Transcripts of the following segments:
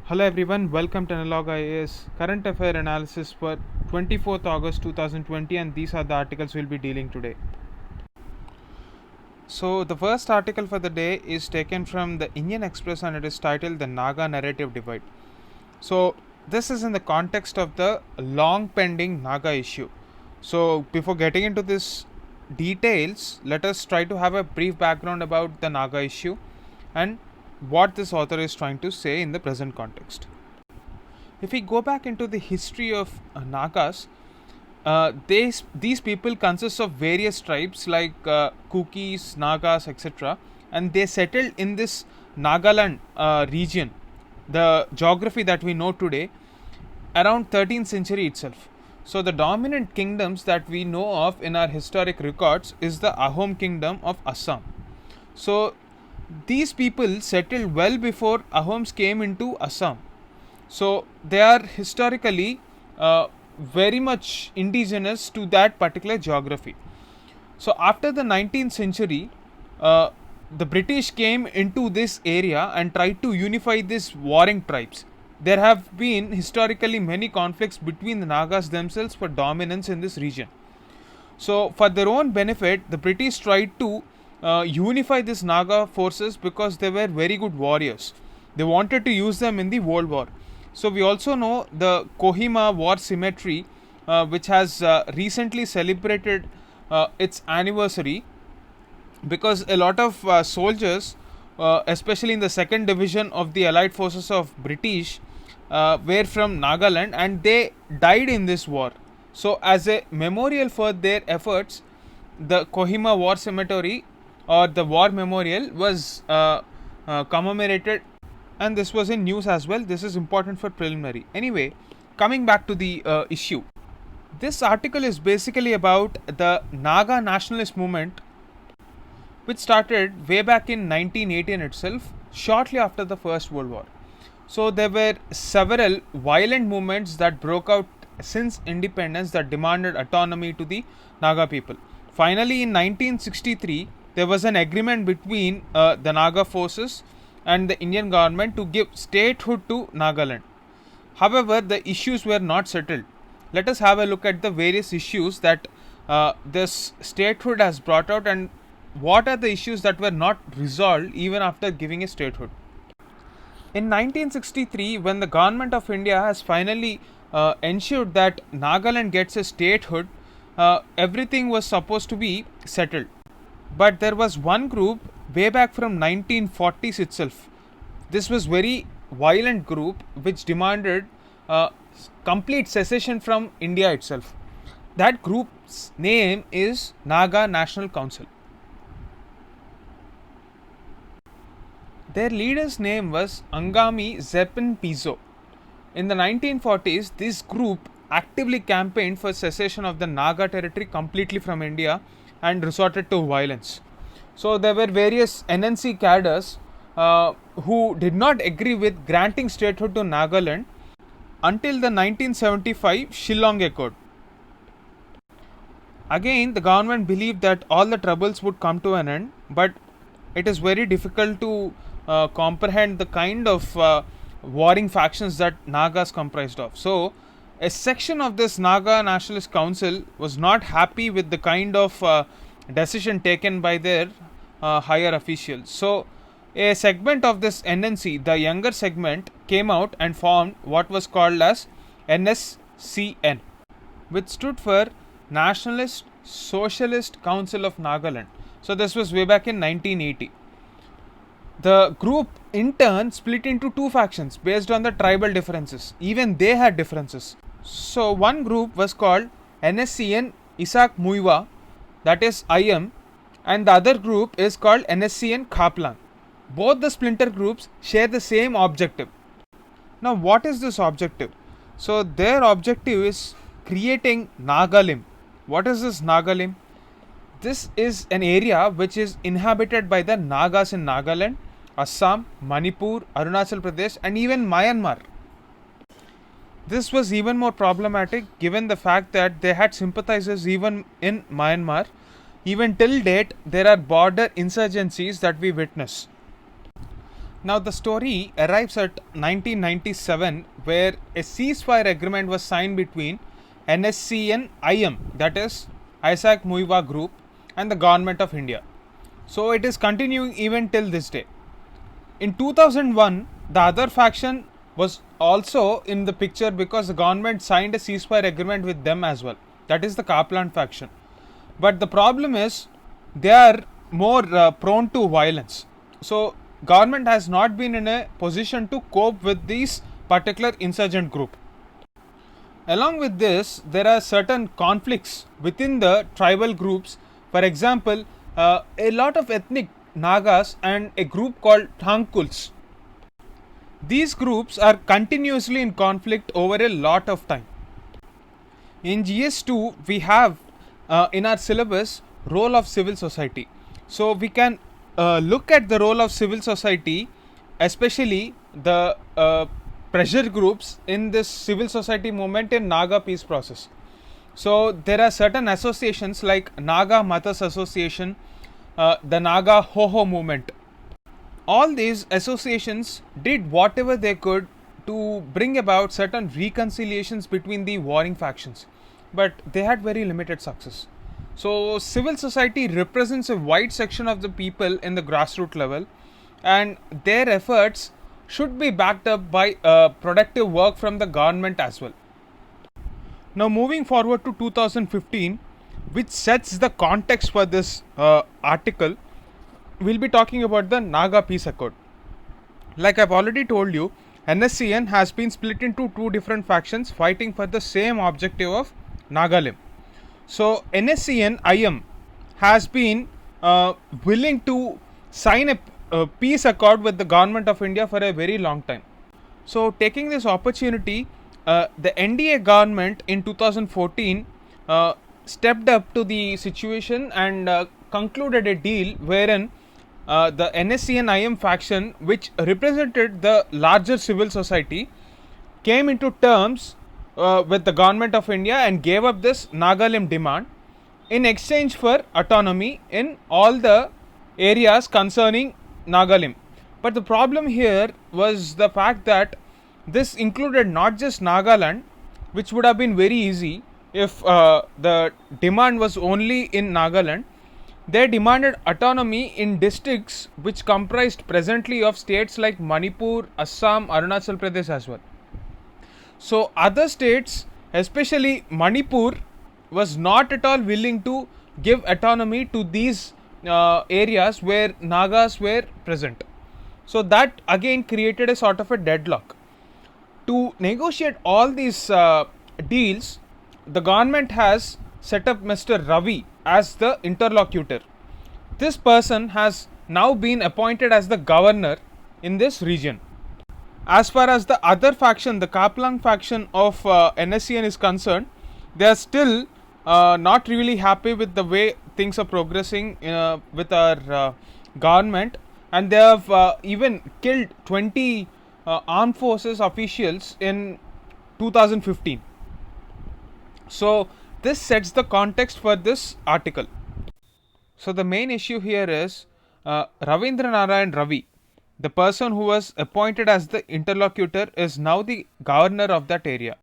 Hello everyone, welcome to Analog IAS current affair analysis for 24th August 2020, and these are the articles we'll be dealing today. So the first article for the day is taken from the Indian Express and it is titled The Naga Narrative Divide. So this is in the context of the long pending Naga issue. So before getting into this details, let us try to have a brief background about the Naga issue and what this author is trying to say in the present context. If we go back into the history of Nagas, these people consist of various tribes like Kukis, Nagas, etc., and they settled in this Nagaland region, the geography that we know today, around 13th century itself. So the dominant kingdoms that we know of in our historic records is the Ahom kingdom of Assam. So these people settled well before Ahoms came into Assam. So they are historically very much indigenous to that particular geography. So after the 19th century, the British came into this area and tried to unify these warring tribes. There have been historically many conflicts between the Nagas themselves for dominance in this region. So, for their own benefit, the British tried to unify these Naga forces because they were very good warriors. They wanted to use them in the World War. So, we also know the Kohima War Cemetery, which has recently celebrated its anniversary because a lot of soldiers, especially in the second division of the Allied forces of British, were from Nagaland and they died in this war. So, as a memorial for their efforts, the Kohima War Cemetery or the War Memorial was commemorated, and this was in news as well. This is important for preliminary. Anyway, coming back to the issue, this article is basically about the Naga nationalist movement, which started way back in 1918 itself, shortly after the First World War. So there were several violent movements that broke out since independence that demanded autonomy to the Naga people. Finally, in 1963, there was an agreement between the Naga forces and the Indian government to give statehood to Nagaland. However, the issues were not settled. Let us have a look at the various issues that this statehood has brought out and what are the issues that were not resolved even after giving a statehood. In 1963, when the government of India has finally ensured that Nagaland gets a statehood, everything was supposed to be settled. But there was one group way back from 1940s itself. This was very violent group which demanded complete secession from India itself. That group's name is Naga National Council. Their leader's name was Angami Zepin Pizzo. In the 1940s, this group actively campaigned for cessation of the Naga territory completely from India and resorted to violence. So there were various NNC cadres who did not agree with granting statehood to Nagaland until the 1975 Shillong Accord. Again, the government believed that all the troubles would come to an end, but it is very difficult to comprehend the kind of warring factions that Nagas comprised of. So, a section of this Naga Nationalist Council was not happy with the kind of decision taken by their higher officials. So, a segment of this NNC, the younger segment, came out and formed what was called as NSCN, which stood for Nationalist Socialist Council of Nagaland. So, this was way back in 1980. The group in turn split into two factions based on the tribal differences. Even they had differences. So one group was called NSCN Isak Muiwa, that is IM, and the other group is called NSCN Khaplan. Both the splinter groups share the same objective. Now what is this objective? So their objective is creating Nagalim. What is this Nagalim? This is an area which is inhabited by the Nagas in Nagaland, Assam, Manipur, Arunachal Pradesh, and even Myanmar. This was even more problematic given the fact that they had sympathizers even in Myanmar. Even till date, there are border insurgencies that we witness. Now, the story arrives at 1997, where a ceasefire agreement was signed between NSCN IM, that is Isaac Muiwa Group, and the government of India. So, it is continuing even till this day. In 2001, the other faction was also in the picture because the government signed a ceasefire agreement with them as well. That is the Kaplan faction. But the problem is they are more prone to violence. So government has not been in a position to cope with these particular insurgent group. Along with this, there are certain conflicts within the tribal groups. For example, a lot of ethnic Nagas and a group called Thankuls. These groups are continuously in conflict over a lot of time. In GS2, we have in our syllabus role of civil society. So we can look at the role of civil society, especially the pressure groups in this civil society movement in Naga peace process. So there are certain associations like Naga Matas Association, the Naga Ho movement. All these associations did whatever they could to bring about certain reconciliations between the warring factions, but they had very limited success. So, civil society represents a wide section of the people in the grassroots level, and their efforts should be backed up by productive work from the government as well. Now, moving forward to 2015, which sets the context for this article, we'll be talking about the Naga Peace Accord. Like I've already told you, NSCN has been split into two different factions fighting for the same objective of Nagalim. So NSCN IM has been willing to sign a peace accord with the government of India for a very long time. So taking this opportunity, the NDA government in 2014 stepped up to the situation and concluded a deal wherein the NSCN IM faction, which represented the larger civil society, came into terms with the government of India and gave up this Nagalim demand in exchange for autonomy in all the areas concerning Nagalim. But the problem here was the fact that this included not just Nagaland, which would have been very easy if the demand was only in Nagaland. They demanded autonomy in districts which comprised presently of states like Manipur, Assam, Arunachal Pradesh as well. So other states, especially Manipur, was not at all willing to give autonomy to these areas where Nagas were present. So that again created a sort of a deadlock. To negotiate all these deals, the government has set up Mr. Ravi as the interlocutor. This person has now been appointed as the governor in this region. As far as the other faction, the Kaplan faction of NSCN is concerned, they are still not really happy with the way things are progressing with our government, and they have even killed 20 armed forces officials in 2015. So this sets the context for this article. So the main issue here is Ravindra Narayan Ravi, the person who was appointed as the interlocutor, is now the governor of that area.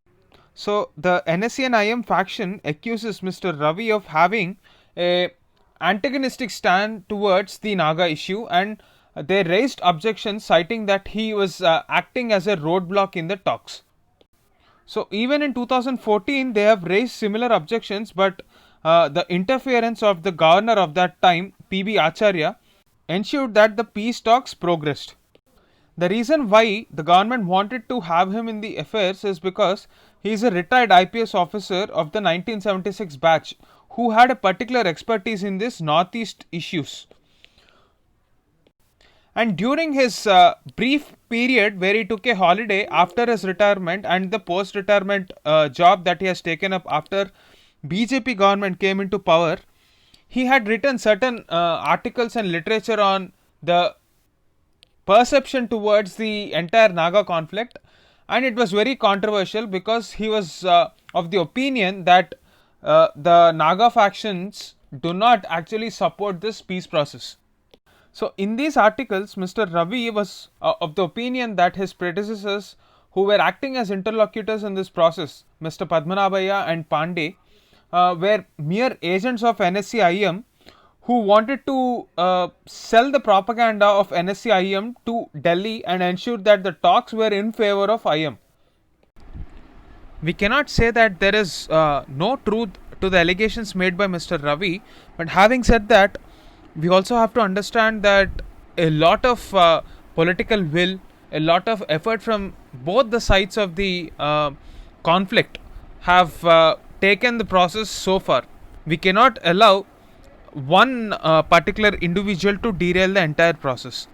So the NSCN IM faction accuses Mr. Ravi of having a antagonistic stand towards the Naga issue, and they raised objections citing that he was acting as a roadblock in the talks. So even in 2014 they have raised similar objections, but the interference of the governor of that time, PB Acharya, ensured that the peace talks progressed. The reason why the government wanted to have him in the affairs is because he is a retired IPS officer of the 1976 batch who had a particular expertise in this northeast issues. And during his brief period where he took a holiday after his retirement and the post retirement job that he has taken up after BJP government came into power, he had written certain articles and literature on the perception towards the entire Naga conflict, and it was very controversial because he was of the opinion that the Naga factions do not actually support this peace process. So, in these articles, Mr. Ravi was of the opinion that his predecessors, who were acting as interlocutors in this process, Mr. Padmanabhaya and Pandey, were mere agents of NSCIM who wanted to sell the propaganda of NSCIM to Delhi and ensure that the talks were in favor of IM. We cannot say that there is no truth to the allegations made by Mr. Ravi, but having said that, we also have to understand that a lot of political will, a lot of effort from both the sides of the conflict have taken the process so far. We cannot allow one particular individual to derail the entire process.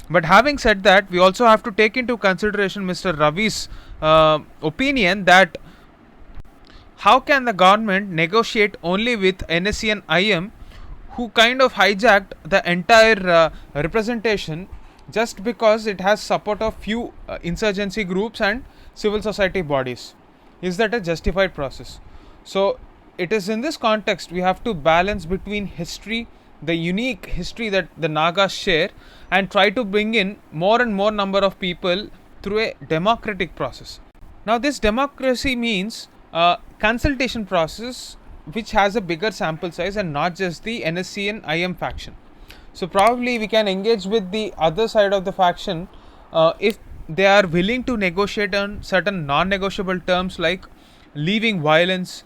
But having said that, we also have to take into consideration Mr. Ravi's opinion that how can the government negotiate only with NSC and IM, who kind of hijacked the entire representation just because it has support of few insurgency groups and civil society bodies? Is that a justified process? So it is in this context we have to balance between history, the unique history that the Nagas share, and try to bring in more and more number of people through a democratic process. Now this democracy means consultation process which has a bigger sample size and not just the NSC and IM faction. So probably we can engage with the other side of the faction if they are willing to negotiate on certain non-negotiable terms like leaving violence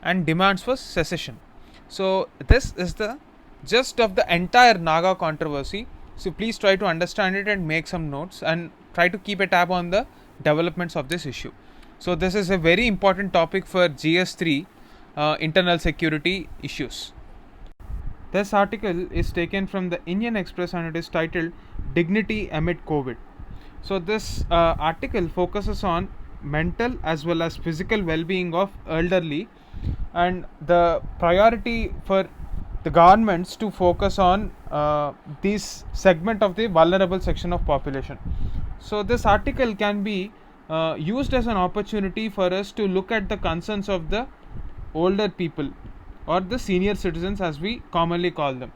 and demands for secession. So this is the gist of the entire Naga controversy. So please try to understand it and make some notes and try to keep a tab on the developments of this issue. So this is a very important topic for GS3 internal security issues. This article is taken from the Indian Express and it is titled Dignity Amid COVID. So this article focuses on mental as well as physical well-being of elderly and the priority for the governments to focus on this segment of the vulnerable section of population. So this article can be used as an opportunity for us to look at the concerns of the older people or the senior citizens as we commonly call them.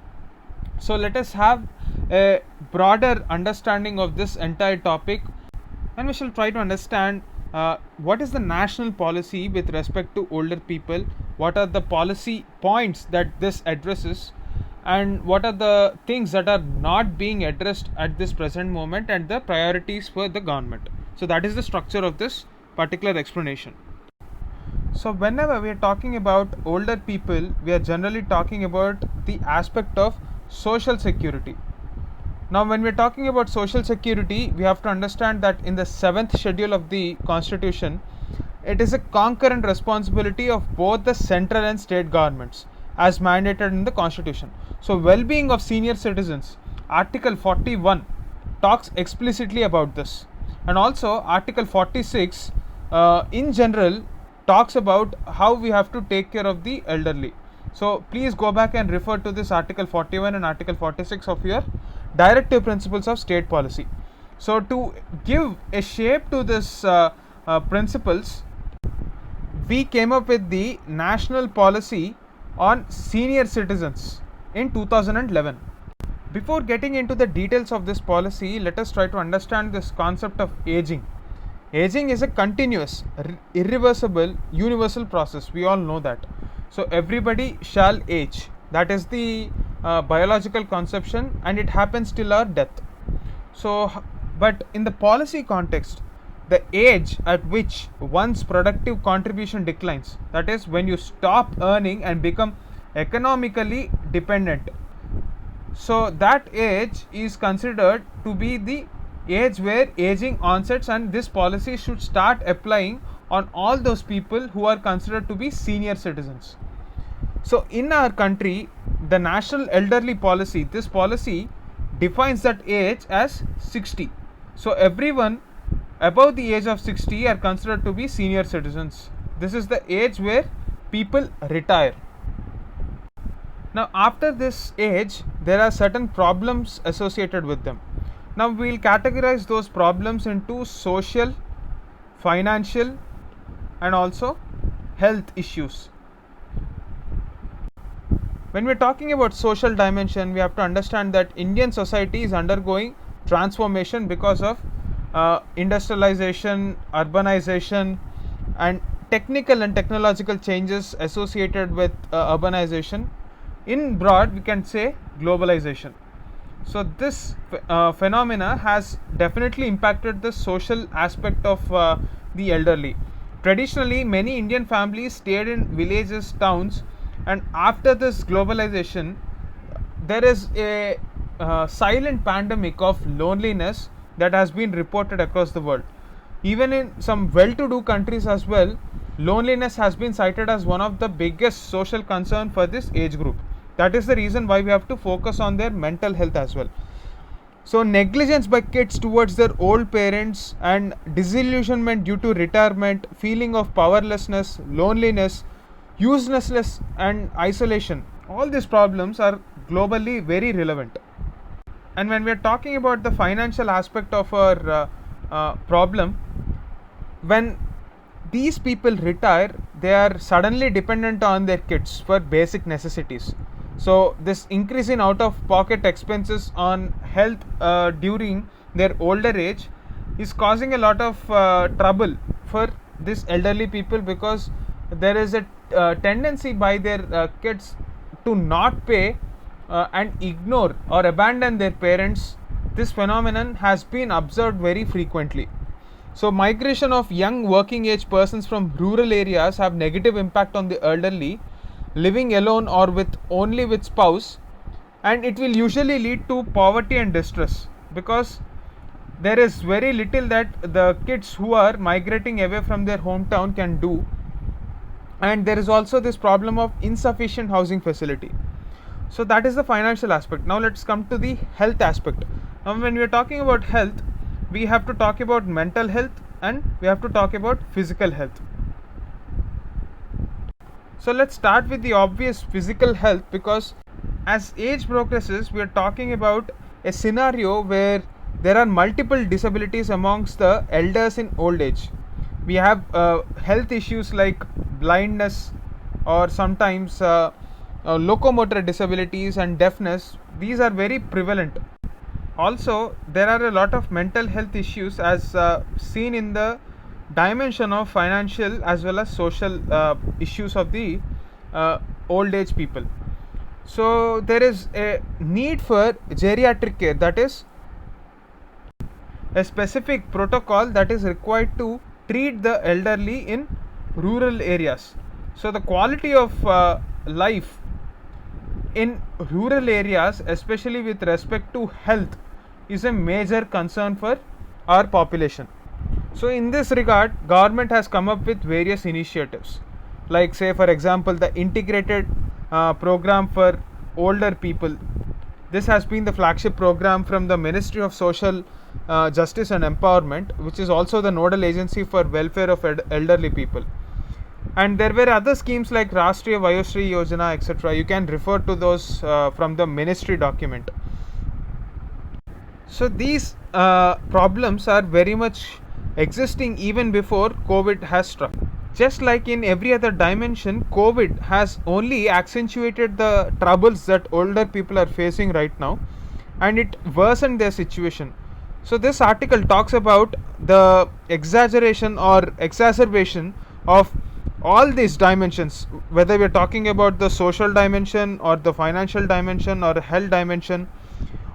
So let us have a broader understanding of this entire topic and we shall try to understand what is the national policy with respect to older people, what are the policy points that this addresses, and what are the things that are not being addressed at this present moment and the priorities for the government. So that is the structure of this particular explanation. So whenever we are talking about older people, we are generally talking about the aspect of social security. Now when we are talking about social security, we have to understand that in the 7th schedule of the constitution, it is a concurrent responsibility of both the central and state governments as mandated in the constitution. So well-being of senior citizens, article 41 talks explicitly about this, and also article 46 in general talks about how we have to take care of the elderly. So please go back and refer to this article 41 and article 46 of your directive principles of state policy. So to give a shape to this principles, we came up with the national policy on senior citizens in 2011. Before getting into the details of this policy, let us try to understand this concept of aging. Aging is a continuous, irreversible, universal process. We all know that. So everybody shall age. That is the biological conception, and it happens till our death. So, but in the policy context, the age at which one's productive contribution declines, that is when you stop earning and become economically dependent. So that age is considered to be the age where aging onsets, and this policy should start applying on all those people who are considered to be senior citizens. So in our country, the national elderly policy, this policy defines that age as 60. So everyone above the age of 60 are considered to be senior citizens. This is the age where people retire. Now after this age, there are certain problems associated with them. Now we will categorize those problems into social, financial, and also health issues. When we're talking about social dimension, we have to understand that Indian society is undergoing transformation because of industrialization, urbanization, and technical and technological changes associated with urbanization. In broad, we can say globalization. So this phenomena has definitely impacted the social aspect of the elderly. Traditionally, many Indian families stayed in villages, towns, and after this globalization, there is a silent pandemic of loneliness that has been reported across the world. Even in some well-to-do countries as well, loneliness has been cited as one of the biggest social concern for this age group. That is the reason why we have to focus on their mental health as well. So negligence by kids towards their old parents and disillusionment due to retirement, feeling of powerlessness, loneliness, uselessness and isolation, all these problems are globally very relevant. And when we are talking about the financial aspect of our problem, when these people retire, they are suddenly dependent on their kids for basic necessities. So this increase in out of pocket expenses on health during their older age is causing a lot of trouble for this elderly people, because there is a tendency by their kids to not pay and ignore or abandon their parents. This phenomenon has been observed very frequently. So migration of young working age persons from rural areas have negative impact on the elderly living alone or with spouse, and it will usually lead to poverty and distress, because there is very little that the kids who are migrating away from their hometown can do. And there is also this problem of insufficient housing facility. So that is the financial aspect. Now let's come to the health aspect. Now when we are talking about health, we have to talk about mental health and we have to talk about physical health. So let's start with the obvious physical health, because as age progresses, we are talking about a scenario where there are multiple disabilities amongst the elders in old age. We have health issues like blindness, or sometimes locomotor disabilities and deafness. These are very prevalent. Also, there are a lot of mental health issues as seen in the dimension of financial as well as social issues of the old age people. So there is a need for geriatric care, that is a specific protocol that is required to treat the elderly in rural areas. So the quality of life in rural areas, especially with respect to health, is a major concern for our population. So in this regard, government has come up with various initiatives, like say for example the integrated program for older people. This has been the flagship program from the Ministry of Social Justice and Empowerment, which is also the nodal agency for welfare of elderly people. And there were other schemes like Rashtriya Vayoshree Yojana, etc. You can refer to those from the ministry document. So these problems are very much existing even before COVID has struck. Just like in every other dimension, COVID has only accentuated the troubles that older people are facing right now, and it worsened their situation. So this article talks about the exaggeration or exacerbation of all these dimensions, whether we're talking about the social dimension or the financial dimension or health dimension.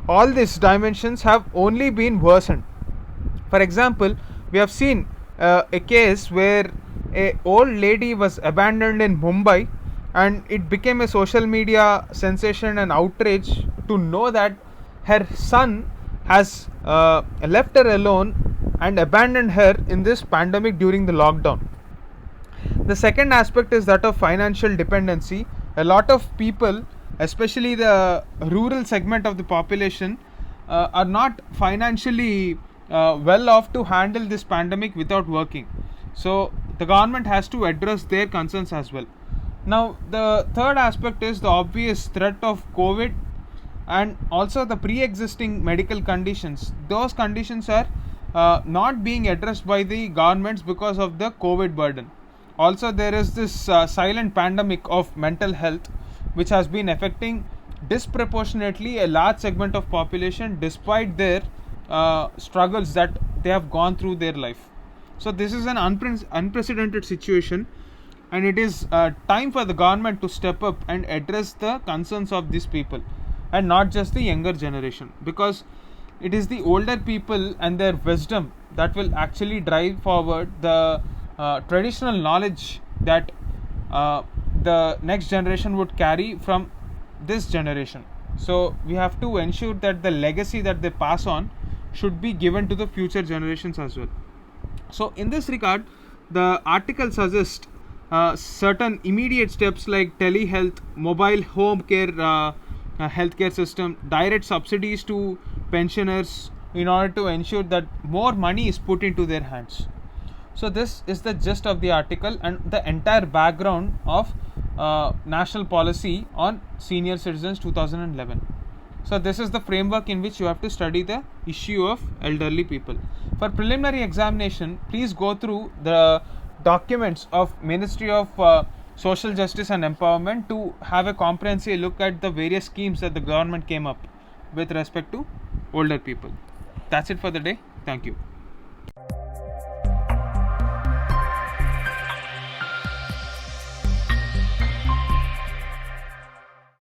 All these dimensions have only been worsened. For example, we have seen a case where a old lady was abandoned in Mumbai, and it became a social media sensation and outrage to know that her son has left her alone and abandoned her in this pandemic during the lockdown. The second aspect is that of financial dependency. A lot of people, especially the rural segment of the population, are not financially well off to handle this pandemic without working. So the government has to address their concerns as well. Now the third aspect is the obvious threat of COVID and also the pre-existing medical conditions. Those conditions are not being addressed by the governments because of the COVID burden. Also there is this silent pandemic of mental health, which has been affecting disproportionately a large segment of population despite their struggles that they have gone through their life. So this is an unprecedented situation, and it is time for the government to step up and address the concerns of these people, and not just the younger generation, because it is the older people and their wisdom that will actually drive forward the traditional knowledge that the next generation would carry from this generation. So we have to ensure that the legacy that they pass on should be given to the future generations as well. So in this regard, the article suggests certain immediate steps like telehealth, mobile home care, healthcare system, direct subsidies to pensioners, in order to ensure that more money is put into their hands. So this is the gist of the article and the entire background of national policy on senior citizens 2011. So this is the framework in which you have to study the issue of elderly people. For preliminary examination, please go through the documents of Ministry of Social Justice and Empowerment to have a comprehensive look at the various schemes that the government came up with respect to older people. That's it for the day. Thank you.